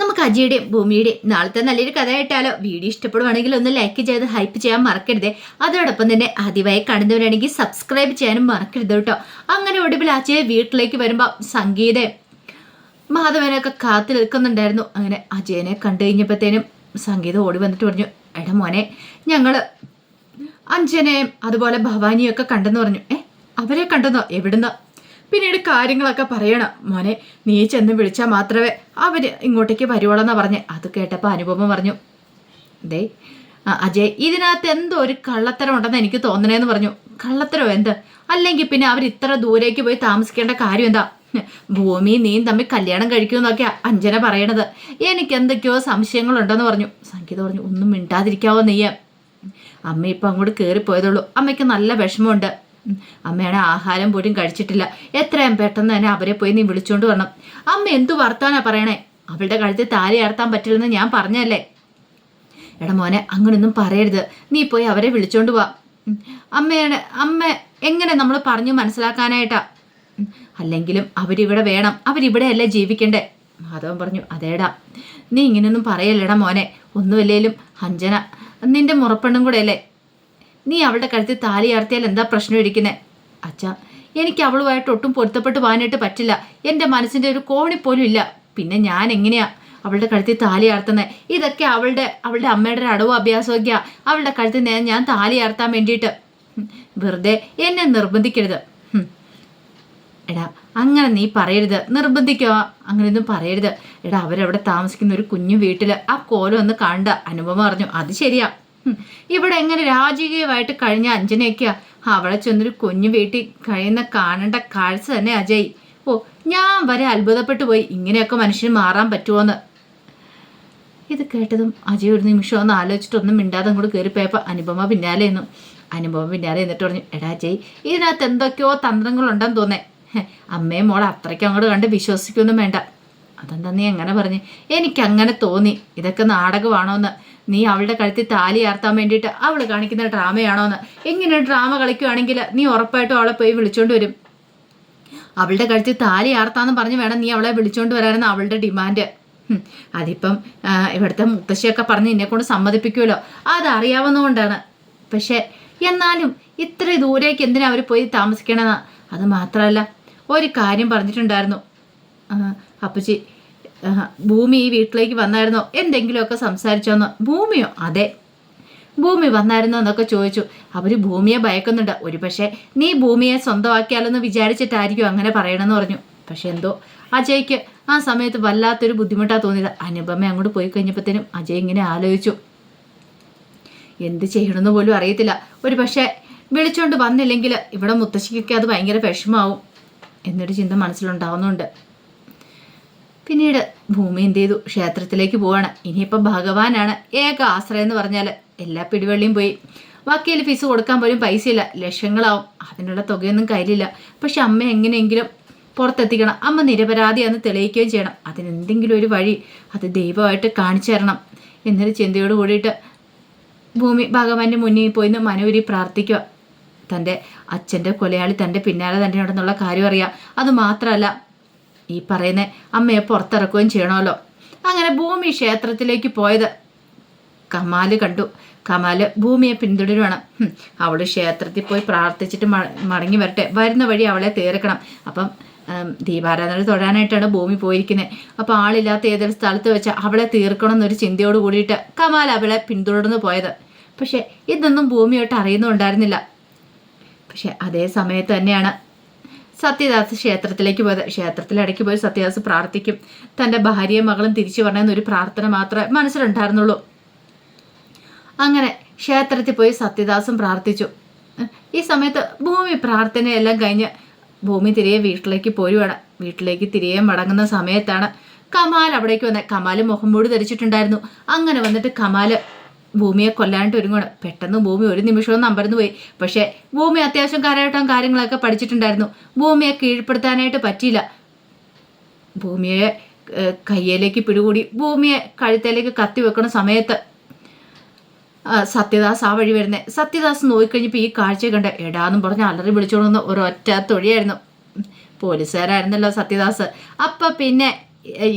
നമുക്ക് അജിയുടെയും ഭൂമിയുടെയും നാളത്തെ നല്ലൊരു കഥ കേട്ടാലോ? വീഡിയോ ഇഷ്ടപ്പെടുവാണെങ്കിൽ ഒന്ന് ലൈക്ക് ചെയ്ത് ഹൈപ്പ് ചെയ്യാൻ മറക്കരുതേ. അതോടൊപ്പം തന്നെ ആദ്യമായി കാണുന്നവരാണെങ്കിൽ സബ്സ്ക്രൈബ് ചെയ്യാനും മറക്കരുത് കേട്ടോ. അങ്ങനെ ഒടുവിൽ അജയ് വീട്ടിലേക്ക് വരുമ്പോൾ സംഗീത മാധവനൊക്കെ കാത്തു നിൽക്കുന്നുണ്ടായിരുന്നു. അങ്ങനെ അജയനെ കണ്ടു കഴിഞ്ഞപ്പോഴത്തേനും സംഗീത ഓടി വന്നിട്ട് പറഞ്ഞു, എടാ മോനെ, ഞങ്ങള് അഞ്ജനയും അതുപോലെ ഭവാനിയൊക്കെ കണ്ടെന്ന് പറഞ്ഞു. അവരെ കണ്ടെന്നോ? എവിടുന്ന്? പിന്നീട് കാര്യങ്ങളൊക്കെ പറയണം മോനെ, നീ ചെന്ന് വിളിച്ചാൽ മാത്രമേ അവർ ഇങ്ങോട്ടേക്ക് വരുവോളെന്നാ പറഞ്ഞേ. അത് കേട്ടപ്പോൾ അനുപമ പറഞ്ഞു, ദേ അജയ്, ഇതിനകത്ത് എന്തോ ഒരു കള്ളത്തരം ഉണ്ടെന്ന് എനിക്ക് തോന്നണേന്ന് പറഞ്ഞു. കള്ളത്തരോ എന്ത്? അല്ലെങ്കിൽ പിന്നെ അവർ ഇത്ര ദൂരേക്ക് പോയി താമസിക്കേണ്ട കാര്യം എന്താ? ഭൂമി നീയും തമ്മിൽ കല്യാണം കഴിക്കുമെന്നൊക്കെയാ അഞ്ജന പറയണത്. എനിക്ക് എന്തൊക്കെയോ സംശയങ്ങളുണ്ടെന്ന് പറഞ്ഞു. സംഗീത പറഞ്ഞു, ഒന്നും മിണ്ടാതിരിക്കാവോ നീയ? അമ്മ ഇപ്പം അങ്ങോട്ട് കയറിപ്പോയതുള്ളൂ. അമ്മയ്ക്ക് നല്ല വിഷമമുണ്ട്. അമ്മയുടെ ആഹാരം പോലും കഴിച്ചിട്ടില്ല. എത്രയും പെട്ടെന്ന് തന്നെ അവരെ പോയി നീ വിളിച്ചോണ്ട് വരണം. അമ്മ എന്തു വർത്താനാ പറയണേ? അവളുടെ കഴുത്തിൽ താലി അർത്താൻ പറ്റില്ലെന്ന് ഞാൻ പറഞ്ഞല്ലേ. എടാ മോനെ, അങ്ങനൊന്നും പറയരുത്. നീ പോയി അവരെ വിളിച്ചോണ്ട് പോവാ. അമ്മ എങ്ങനെ നമ്മൾ പറഞ്ഞു മനസ്സിലാക്കാനായിട്ടാ? അല്ലെങ്കിലും അവരിവിടെ വേണം, അവരിവിടെയല്ലേ ജീവിക്കണ്ടേ? മാധവൻ പറഞ്ഞു, അതേടാ, നീ ഇങ്ങനെയൊന്നും പറയല്ലേടാ മോനെ. ഒന്നുമില്ലേലും അഞ്ജന നിന്റെ മുറപ്പെണ്ണും കൂടെ അല്ലേ. നീ അവളുടെ കഴുത്തിൽ താലി ആർത്തിയാൽ എന്താ പ്രശ്നം ഇരിക്കുന്നത്? അച്ഛാ, എനിക്ക് അവളുമായിട്ട് ഒട്ടും പൊരുത്തപ്പെട്ട് പോകാനായിട്ട് പറ്റില്ല. എൻ്റെ മനസ്സിൻ്റെ ഒരു കോണിപ്പോലും ഇല്ല. പിന്നെ ഞാൻ എങ്ങനെയാ അവളുടെ കഴുത്തിൽ താലി ആർത്തുന്നത്? ഇതൊക്കെ അവളുടെ അമ്മയുടെ ഒരു അടവും അഭ്യാസമൊക്കെയാ. അവളുടെ കഴുത്തിൽ ഞാൻ താലി ആർത്താൻ വേണ്ടിയിട്ട്. വെറുതെ എന്നെ നിർബന്ധിക്കരുത്. എടാ, അങ്ങനെ നീ പറയരുത്. നിർബന്ധിക്കുക അങ്ങനെയൊന്നും പറയരുത്. എടാ, അവരവിടെ താമസിക്കുന്ന ഒരു കുഞ്ഞു വീട്ടിൽ ആ കോലം ഒന്ന് കണ്ട. അനുപമ പറഞ്ഞു, അത് ശരിയാ. ഇവിടെ എങ്ങനെ രാജകീയമായിട്ട് കഴിഞ്ഞ അഞ്ജനയൊക്കെയാ അവളെ ചെന്നൊരു കുഞ്ഞു വീട്ടിൽ കഴിയുന്ന കാണേണ്ട കാഴ്ച തന്നെ അജയ്. ഓ, ഞാൻ വരെ അത്ഭുതപ്പെട്ടു പോയി, ഇങ്ങനെയൊക്കെ മനുഷ്യന് മാറാൻ പറ്റുമോന്ന്. ഇത് കേട്ടതും അജയ് ഒരു നിമിഷം ഒന്ന് ആലോചിച്ചിട്ടൊന്നും മിണ്ടാതെ അങ്ങോട്ട് കയറിപ്പോയപ്പോൾ അനുപമ പിന്നാലെ എന്നിട്ട് പറഞ്ഞു, എടാ അജയ്, ഇതിനകത്ത് എന്തൊക്കെയോ തന്ത്രങ്ങളുണ്ടെന്ന് തോന്നേ. അമ്മയും മോളെ അത്രയ്ക്ക് അങ്ങോട്ട് കണ്ട് വിശ്വസിക്കൊന്നും വേണ്ട. അതെന്താ നീ അങ്ങനെ പറഞ്ഞ്? എനിക്കങ്ങനെ തോന്നി. ഇതൊക്കെ നാടകമാണോന്ന്. നീ അവളുടെ കഴുത്തിൽ താലി ആർത്താൻ വേണ്ടിയിട്ട് അവൾ കാണിക്കുന്ന ഡ്രാമയാണോന്ന്. എങ്ങനെ ഡ്രാമ കളിക്കുകയാണെങ്കിൽ നീ ഉറപ്പായിട്ടും അവളെ പോയി വിളിച്ചോണ്ട് വരും. അവളുടെ കഴുത്തിൽ താലി ആർത്താന്ന് പറഞ്ഞ് വേണം നീ അവളെ വിളിച്ചോണ്ട് വരാനെന്ന് അവളുടെ ഡിമാൻഡ്. അതിപ്പം ഇവിടുത്തെ മുത്തശ്ശിയൊക്കെ പറഞ്ഞ് എന്നെക്കൊണ്ട് സമ്മതിപ്പിക്കുമല്ലോ. അതറിയാവുന്നതുകൊണ്ടാണ്. പക്ഷെ എന്നാലും ഇത്ര ദൂരേക്ക് എന്തിനാ അവർ പോയി താമസിക്കണമെന്നാ? അത് മാത്രമല്ല, ഒരു കാര്യം പറഞ്ഞിട്ടുണ്ടായിരുന്നു അപ്പച്ചി. ഭൂമി ഈ വീട്ടിലേക്ക് വന്നായിരുന്നോ? എന്തെങ്കിലുമൊക്കെ സംസാരിച്ചോന്നോ? ഭൂമിയോ? അതെ, ഭൂമി വന്നായിരുന്നോ എന്നൊക്കെ ചോദിച്ചു. അവർ ഭൂമിയെ ഭയക്കുന്നുണ്ട്. ഒരു പക്ഷേ നീ ഭൂമിയെ സ്വന്തമാക്കിയാലെന്ന് വിചാരിച്ചിട്ടായിരിക്കും അങ്ങനെ പറയണമെന്ന് പറഞ്ഞു. പക്ഷെ എന്തോ അജയ്ക്ക് ആ സമയത്ത് വല്ലാത്തൊരു ബുദ്ധിമുട്ടാണ് തോന്നിയത്. അനുപമ അങ്ങോട്ട് പോയി കഴിഞ്ഞപ്പോഴത്തേനും അജയ് ഇങ്ങനെ ആലോചിച്ചു, എന്ത് ചെയ്യണമെന്ന് പോലും അറിയത്തില്ല. ഒരു പക്ഷേ വിളിച്ചോണ്ട് വന്നില്ലെങ്കിൽ ഇവിടെ മുത്തശ്ശിക്കൊക്കെ അത് ഭയങ്കര വിഷമാവും എന്നൊരു ചിന്ത മനസ്സിലുണ്ടാവുന്നുണ്ട്. പിന്നീട് ഭൂമി എന്ത് ചെയ്തു? ക്ഷേത്രത്തിലേക്ക് പോവാണ്. ഇനിയിപ്പം ഭഗവാനാണ് ഏക ആശ്രയം എന്ന് പറഞ്ഞാൽ. എല്ലാ പിടിവള്ളിയും പോയി. വക്കീൽ ഫീസ് കൊടുക്കാൻ പോലും പൈസയില്ല, ലക്ഷങ്ങളാവും. അതിനുള്ള തുകയൊന്നും കയ്യിലില്ല. പക്ഷെ അമ്മ എങ്ങനെയെങ്കിലും പുറത്തെത്തിക്കണം. അമ്മ നിരപരാധിയാന്ന് തെളിയിക്കുകയും ചെയ്യണം. അതിനെന്തെങ്കിലും ഒരു വഴി അത് ദൈവമായിട്ട് കാണിച്ചു തരണം എന്നൊരു ചിന്തയോട് കൂടിയിട്ട് ഭൂമി ഭഗവാന്റെ മുന്നിൽ പോയിന്ന് മനോരി പ്രാർത്ഥിക്കുക. തൻ്റെ അച്ഛൻ്റെ കൊലയാളി തൻ്റെ പിന്നാലെ തന്നെ ഉണ്ടെന്നുള്ള കാര്യം അറിയാം. അതുമാത്രമല്ല, ഈ പറയുന്ന അമ്മയെ പുറത്തിറക്കുകയും ചെയ്യണമല്ലോ. അങ്ങനെ ഭൂമി ക്ഷേത്രത്തിലേക്ക് പോയത് കമാല് കണ്ടു. കമാല് ഭൂമിയെ പിന്തുടരുവാണ്. അവൾ ക്ഷേത്രത്തിൽ പോയി പ്രാർത്ഥിച്ചിട്ട് മടങ്ങി വരട്ടെ, വരുന്ന വഴി അവളെ തീർക്കണം. അപ്പം ദീപാരാധന തൊഴാനായിട്ടാണ് ഭൂമി പോയിരിക്കുന്നത്. അപ്പോൾ ആളില്ലാത്ത ഏതൊരു സ്ഥലത്ത് വെച്ച് അവളെ തീർക്കണം എന്നൊരു ചിന്തയോട് കൂടിയിട്ട് കമാൽ അവളെ പിന്തുടർന്ന് പോയത്. പക്ഷെ ഇതൊന്നും ഭൂമിയോട്ട് അറിയുന്നുണ്ടായിരുന്നില്ല. പക്ഷെ അതേ സമയത്ത് തന്നെയാണ് സത്യദാസ് ക്ഷേത്രത്തിലേക്ക് പോയത്. ക്ഷേത്രത്തിലിടയ്ക്ക് പോയി സത്യദാസ് പ്രാർത്ഥിക്കും. തൻ്റെ ഭാര്യയും മകളും തിരിച്ചു പറഞ്ഞെന്നൊരു പ്രാർത്ഥന മാത്രമേ മനസ്സിലുണ്ടായിരുന്നുള്ളൂ. അങ്ങനെ ക്ഷേത്രത്തിൽ പോയി സത്യദാസും പ്രാർത്ഥിച്ചു. ഈ സമയത്ത് ഭൂമി പ്രാർത്ഥനയെല്ലാം കഴിഞ്ഞ് ഭൂമി തിരികെ വീട്ടിലേക്ക് പോരുവാണ്. വീട്ടിലേക്ക് തിരികെ മടങ്ങുന്ന സമയത്താണ് കമാൽ അവിടേക്ക് വന്നത്. കമാല് മുഖംമൂടി ധരിച്ചിട്ടുണ്ടായിരുന്നു. അങ്ങനെ വന്നിട്ട് കമാല് ഭൂമിയെ കൊല്ലാനായിട്ട് ഒരുങ്ങുകയാണ്. പെട്ടെന്ന് ഭൂമി ഒരു നിമിഷവും നമ്പരന്ന് പോയി. പക്ഷേ ഭൂമി അത്യാവശ്യം കാര്യങ്ങളൊക്കെ പഠിച്ചിട്ടുണ്ടായിരുന്നു. ഭൂമിയെ കീഴ്പ്പെടുത്താനായിട്ട് പറ്റിയില്ല. ഭൂമിയെ കയ്യിലേക്ക് പിടികൂടി ഭൂമിയെ കഴുത്തേലേക്ക് കത്തി വെക്കുന്ന സമയത്ത് സത്യദാസ് ആ വഴി വരുന്നത്. സത്യദാസ് നോക്കിക്കഴിഞ്ഞപ്പോൾ ഈ കാഴ്ച കണ്ട എടാന്നും പറഞ്ഞ് അലറി വിളിച്ചോളുന്ന ഒരൊറ്റ തൊഴിയായിരുന്നു. പോലീസുകാരായിരുന്നല്ലോ സത്യദാസ്. അപ്പം പിന്നെ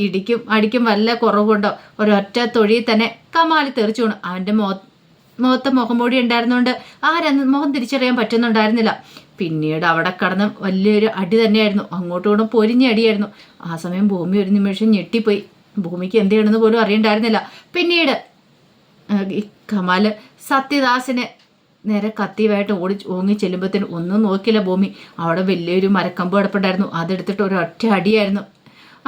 ഇടിക്കും അടിക്കും വല്ല കുറവുണ്ടോ? ഒരൊറ്റ തൊഴിയിൽ തന്നെ കമാൽ തെറിച്ചു വീണു. അവൻ്റെ മുഖത്തെ മുഖംമൂടി ഉണ്ടായിരുന്നുകൊണ്ട് മുഖം തിരിച്ചറിയാൻ പറ്റുന്നുണ്ടായിരുന്നില്ല. പിന്നീട് അവിടെ കടന്ന് വലിയൊരു അടി തന്നെയായിരുന്നു. അങ്ങോട്ടും ഇങ്ങോട്ടും പൊരിഞ്ഞ അടിയായിരുന്നു. ആ സമയം ഭൂമി ഒരു നിമിഷം ഞെട്ടിപ്പോയി. ഭൂമിക്ക് എന്ത് ചെയ്യണമെന്ന് പോലും അറിയണ്ടായിരുന്നില്ല. പിന്നീട് ഈ കമാല് സത്യദാസിനെ നേരെ കത്തിയുമായിട്ട് ഓങ്ങി ചെല്ലുമ്പോഴത്തേനും ഒന്നും നോക്കില്ല ഭൂമി. അവിടെ വലിയൊരു മരക്കമ്പ് കിടപ്പുണ്ടായിരുന്നു. അതെടുത്തിട്ട് ഒരൊറ്റ അടിയായിരുന്നു.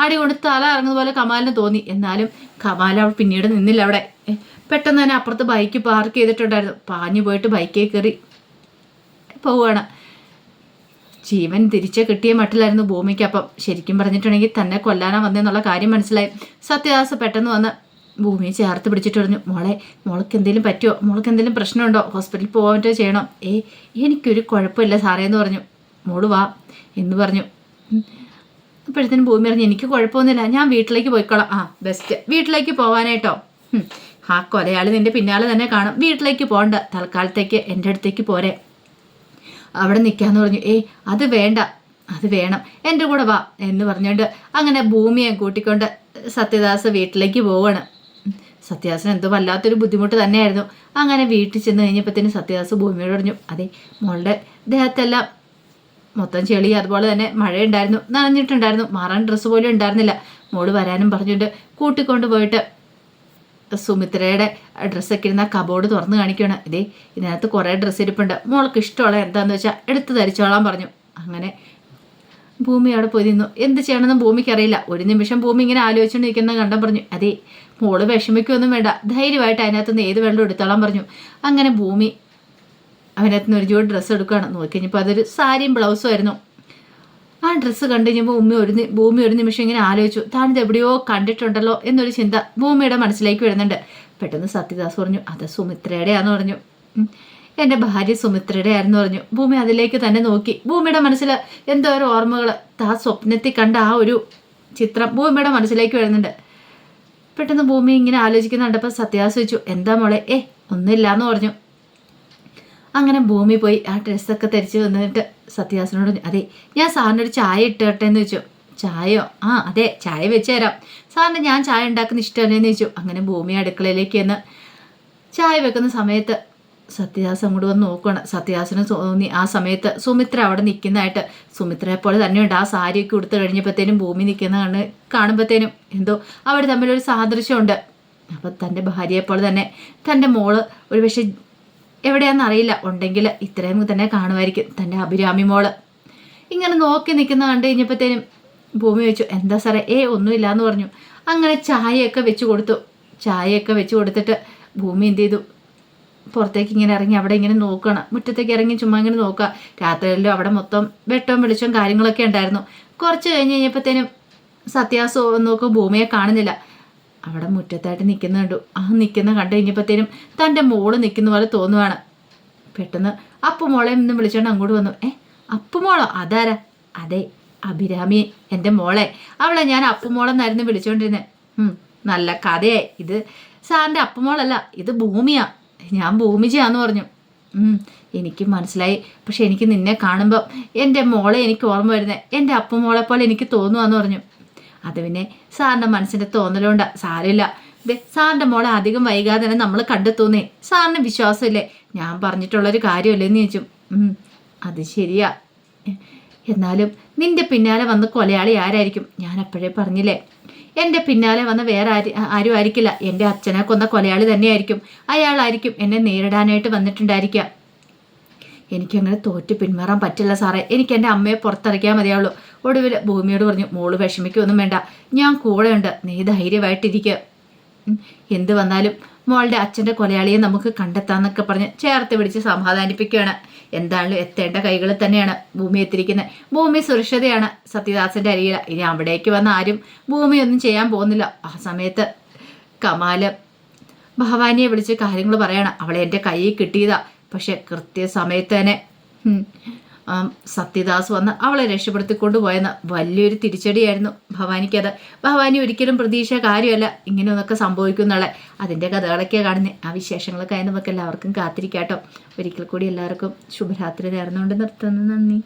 അടി കൊണ്ട് തല ഇറങ്ങുന്ന പോലെ കമാലിന് തോന്നി. എന്നാലും കമാൽ അവിടെ പിന്നീട് നിന്നില്ല. അവിടെ പെട്ടെന്ന് തന്നെ അപ്പുറത്ത് ബൈക്ക് പാർക്ക് ചെയ്തിട്ടുണ്ടായിരുന്നു. പാഞ്ഞു പോയിട്ട് ബൈക്കേ കയറി പോവുകയാണ്. ജീവൻ തിരിച്ച് കിട്ടിയ മട്ടിലായിരുന്നു ഭൂമിക്ക്. അപ്പം ശരിക്കും പറഞ്ഞിട്ടുണ്ടെങ്കിൽ തന്നെ കൊല്ലാനാ വന്നെന്നുള്ള കാര്യം മനസ്സിലായി. സത്യദാസ് പെട്ടെന്ന് വന്ന് ഭൂമിയെ ചേർത്ത് പിടിച്ചിട്ട് പറഞ്ഞു, മോൾക്ക് എന്തെങ്കിലും പറ്റുമോ? മോൾക്ക് എന്തെങ്കിലും പ്രശ്നമുണ്ടോ? ഹോസ്പിറ്റലിൽ പോകാൻ ചെയ്യണം. എനിക്കൊരു കുഴപ്പമില്ല സാറേ എന്ന് പറഞ്ഞു. മോള് വാ എന്ന് പറഞ്ഞു. അപ്പോഴത്തേനും ഭൂമി പറഞ്ഞു, എനിക്ക് കുഴപ്പമൊന്നുമില്ല, ഞാൻ വീട്ടിലേക്ക് പോയിക്കോളാം. ബെസ്റ്റ്, വീട്ടിലേക്ക് പോകാനായിട്ടോ? ആ കൊലയാളി നിന്റെ പിന്നാലെ തന്നെ കാണും. വീട്ടിലേക്ക് പോകണ്ട, തൽക്കാലത്തേക്ക് എൻ്റെ അടുത്തേക്ക് പോരെ, അവിടെ നിൽക്കാന്ന് പറഞ്ഞു. അത് വേണ്ട, അത് വേണം, എൻ്റെ കൂടെ വാ എന്ന് പറഞ്ഞുകൊണ്ട് അങ്ങനെ ഭൂമിയെ കൂട്ടിക്കൊണ്ട് സത്യദാസ് വീട്ടിലേക്ക് പോവാണ്. സത്യദാസിന് എന്തോ വല്ലാത്തൊരു ബുദ്ധിമുട്ട് തന്നെയായിരുന്നു. അങ്ങനെ വീട്ടിൽ ചെന്ന് കഴിഞ്ഞപ്പോഴത്തേനും സത്യദാസ് ഭൂമിയോട് പറഞ്ഞു, അതെ മോളുടെ ദേഹത്തെല്ലാം മൊത്തം ചെളി, അതുപോലെ തന്നെ മഴയുണ്ടായിരുന്നു, നനഞ്ഞിട്ടുണ്ടായിരുന്നു, മാറാൻ ഡ്രസ്സ് പോലും ഉണ്ടായിരുന്നില്ല. മോള് വരാനും പറഞ്ഞുകൊണ്ട് കൂട്ടിക്കൊണ്ട് പോയിട്ട് സുമിത്രയുടെ ഡ്രസ്സൊക്കെ ഇരുന്ന കബോർഡ് തുറന്ന് കാണിക്കുകയാണ്. ഇതിനകത്ത് കുറേ ഡ്രസ്സ് ഇരിപ്പുണ്ട്, മോൾക്ക് ഇഷ്ടമുള്ള എന്താണെന്ന് വെച്ചാൽ എടുത്ത് ധരിച്ചോളാൻ പറഞ്ഞു. അങ്ങനെ ഭൂമി അവിടെ പോയി നിന്നു. എന്ത് ചെയ്യണമെന്ന് ഭൂമിക്ക് അറിയില്ല. ഒരു നിമിഷം ഭൂമി ഇങ്ങനെ ആലോചിച്ചുകൊണ്ട് നിൽക്കുന്ന കണ്ടം പറഞ്ഞു, മോള് വിഷമിക്കൊന്നും വേണ്ട, ധൈര്യമായിട്ട് അതിനകത്തുനിന്ന് ഏത് വെള്ളം എടുത്തോളാൻ പറഞ്ഞു. അങ്ങനെ ഭൂമി അവനകത്തുനിന്ന് ഒരു ജോഡി ഡ്രസ്സ് എടുക്കുകയാണ്. നോക്കിക്കഴിഞ്ഞപ്പോൾ അതൊരു സാരിയും ബ്ലൗസും ആയിരുന്നു. ആ ഡ്രസ്സ് കണ്ടു കഴിഞ്ഞപ്പോൾ ഭൂമി ഒരു നിമിഷം ഇങ്ങനെ ആലോചിച്ചു, താനിത് എവിടെയോ കണ്ടിട്ടുണ്ടല്ലോ എന്നൊരു ചിന്ത ഭൂമിയുടെ മനസ്സിലേക്ക് വരുന്നുണ്ട്. പെട്ടെന്ന് സത്യദാസ് പറഞ്ഞു, അത് സുമിത്രയുടെയാന്ന് പറഞ്ഞു. എൻ്റെ ഭാര്യ സുമിത്രയുടെ ആയിരുന്നു പറഞ്ഞു. ഭൂമി അതിലേക്ക് തന്നെ നോക്കി. ഭൂമിയുടെ മനസ്സിൽ എന്തോ ഒരു ഓർമ്മകൾ, ആ സ്വപ്നത്തിൽ കണ്ട ആ ഒരു ചിത്രം ഭൂമിയുടെ മനസ്സിലേക്ക് വരുന്നുണ്ട്. പെട്ടെന്ന് ഭൂമി ഇങ്ങനെ ആലോചിക്കുന്നുണ്ടപ്പോൾ സത്യദാസ് ചോദിച്ചു, എന്താ മോളെ? ഒന്നുമില്ലാന്ന് പറഞ്ഞു. അങ്ങനെ ഭൂമി പോയി ആ ഡ്രസ്സൊക്കെ ധരിച്ച് വന്നിട്ട് സത്യദാസിനോട് പറഞ്ഞു, ഞാൻ സാറിനൊരു ചായ ഇട്ടോട്ടെ എന്ന് ചോദിച്ചു. ചായയോ? അതെ, ചായ വെച്ച് തരാം. സാറിന് ഞാൻ ചായ ഉണ്ടാക്കുന്ന ഇഷ്ടമല്ലേന്ന് ചോദിച്ചു. അങ്ങനെ ഭൂമി അടുക്കളയിലേക്ക് ചെന്ന് ചായ വെക്കുന്ന സമയത്ത് സത്യദാസ് അങ്ങോട്ട് വന്ന് നോക്കണം. സത്യദാസിന് തോന്നി ആ സമയത്ത് സുമിത്ര അവിടെ നിൽക്കുന്നതായിട്ട്. സുമിത്രയെ പോലെ തന്നെയുണ്ട്. ആ സാരിയൊക്കെ ഉടുത്ത് കഴിഞ്ഞപ്പോഴത്തേനും ഭൂമി നിൽക്കുന്ന കാണുമ്പോഴത്തേനും എന്തോ അവർ തമ്മിലൊരു സാദൃശ്യമുണ്ട്. അപ്പം തൻ്റെ ഭാര്യയെപ്പോലെ തന്നെ തൻ്റെ മോള് ഒരു പക്ഷേ എവിടെയാണെന്നറിയില്ല, ഉണ്ടെങ്കിൽ ഇത്രയും തന്നെ കാണുമായിരിക്കും, തൻ്റെ അഭിരാമി മോള്. ഇങ്ങനെ നോക്കി നിൽക്കുന്ന കണ്ടു കഴിഞ്ഞപ്പോഴത്തേനും ഭൂമി വെച്ചു, എന്താ സാറേ? ഒന്നുമില്ലാന്ന് പറഞ്ഞു. അങ്ങനെ ചായയൊക്കെ വെച്ച് കൊടുത്തു. ചായയൊക്കെ വെച്ച് കൊടുത്തിട്ട് ഭൂമി എന്ത് ചെയ്തു, പുറത്തേക്ക് ഇങ്ങനെ ഇറങ്ങി അവിടെ ഇങ്ങനെ നോക്കണം. മുറ്റത്തേക്ക് ഇറങ്ങി ചുമ്മാ ഇങ്ങനെ നോക്കുക. രാത്രിയിലും അവിടെ മൊത്തം വെട്ടവും വെളിച്ചവും കാര്യങ്ങളൊക്കെ ഉണ്ടായിരുന്നു. കുറച്ച് കഴിഞ്ഞപ്പോഴത്തേനും സത്യാസോ നോക്കും ഭൂമിയെ കാണുന്നില്ല. അവിടെ മുറ്റത്തായിട്ട് നിൽക്കുന്ന കണ്ടു. നിൽക്കുന്ന കണ്ടു കഴിഞ്ഞപ്പോഴത്തേനും തൻ്റെ മോള് നിൽക്കുന്ന പോലെ തോന്നുവാണ്. പെട്ടെന്ന് അപ്പുമോളെ നിന്ന് വിളിച്ചോണ്ട് അങ്ങോട്ട് വന്നു. അപ്പുമോളോ? അതാരാ? അതെ, അഭിരാമി, എൻ്റെ മോളെ. അവളെ ഞാൻ അപ്പുമോളെന്നായിരുന്നു വിളിച്ചോണ്ടിരുന്നത്. നല്ല കഥയായി. ഇത് സാറിൻ്റെ അപ്പുമോളല്ല, ഇത് ഭൂമിയാ. ഞാൻ ഭൂമിജിയാന്ന് പറഞ്ഞു. എനിക്ക് മനസ്സിലായി. പക്ഷെ എനിക്ക് നിന്നെ കാണുമ്പോൾ എൻ്റെ മോളെ എനിക്ക് ഓർമ്മ വരുന്നത്, എൻ്റെ അപ്പുമോളെ പോലെ എനിക്ക് തോന്നുവാന്ന് പറഞ്ഞു. അത് പിന്നെ സാറിൻ്റെ മനസ്സിൻ്റെ തോന്നലുകൊണ്ടാ, സാരമില്ല. സാറിൻ്റെ മോളെ അധികം വൈകാതെ തന്നെ നമ്മൾ കണ്ടെത്തുന്നേ. സാറിന് വിശ്വാസമില്ലേ? ഞാൻ പറഞ്ഞിട്ടുള്ളൊരു കാര്യമല്ലേന്ന് ചോദിച്ചു. അത് ശരിയാ. എന്നാലും നിന്റെ പിന്നാലെ വന്ന് കൊലയാളി ആരായിരിക്കും? ഞാൻ അപ്പോഴേ പറഞ്ഞില്ലേ, എൻ്റെ പിന്നാലെ വന്ന വേറെ ആരും ആയിരിക്കില്ല. എൻ്റെ അച്ഛനെ കൊന്ന കൊലയാളി തന്നെയായിരിക്കും. അയാളായിരിക്കും എന്നെ നേരിടാനായിട്ട് വന്നിട്ടുണ്ടായിരിക്കുക. എനിക്കങ്ങനെ തോറ്റ് പിന്മാറാൻ പറ്റില്ല സാറേ. എനിക്ക് എൻ്റെ അമ്മയെ പുറത്തിറക്കിയാൽ മതിയാവുള്ളൂ. ഒടുവിൽ ഭൂമിയോട് പറഞ്ഞു, മോള് വിഷമിക്കൊന്നും വേണ്ട, ഞാൻ കൂടെ ഉണ്ട്, നീ ധൈര്യമായിട്ടിരിക്കുക. എന്ത് വന്നാലും മോളുടെ അച്ഛൻ്റെ കൊലയാളിയെ നമുക്ക് കണ്ടെത്താന്നൊക്കെ പറഞ്ഞ് ചേർത്ത് പിടിച്ച് സമാധാനിപ്പിക്കുകയാണ്. എന്തായാലും എത്തേണ്ട കൈകളിൽ തന്നെയാണ് ഭൂമി എത്തിയിരിക്കുന്നത്. ഭൂമി സുരക്ഷിതയാണ് സത്യദാസിൻ്റെ അരികിൽ. ഇനി അവിടേക്ക് വന്ന ആരും ഭൂമിയൊന്നും ചെയ്യാൻ പോകുന്നില്ല. ആ സമയത്ത് കമാല് ഭവാനിയെ വിളിച്ച് കാര്യങ്ങൾ പറയണം. അവളെ എൻ്റെ കയ്യിൽ കിട്ടിയതാ. പക്ഷെ കൃത്യസമയത്ത് തന്നെ സത്യദാസ് വന്ന് അവളെ രക്ഷപ്പെടുത്തിക്കൊണ്ടുപോയെന്ന് വലിയൊരു തിരിച്ചടിയായിരുന്നു ഭവാനിക്കത്. ഭവാനി ഒരിക്കലും പ്രതീക്ഷ കാര്യമല്ല ഇങ്ങനെയൊന്നൊക്കെ സംഭവിക്കുന്നുള്ള. അതിൻ്റെ കഥകളൊക്കെ കാണുന്നത്. ആ വിശേഷങ്ങളൊക്കെ ആയി നമുക്ക് എല്ലാവർക്കും കാത്തിരിക്കാട്ടോ. ഒരിക്കൽ കൂടി എല്ലാവർക്കും ശുഭരാത്രി നേർന്നുകൊണ്ട് നിർത്തുന്നു. നന്ദി.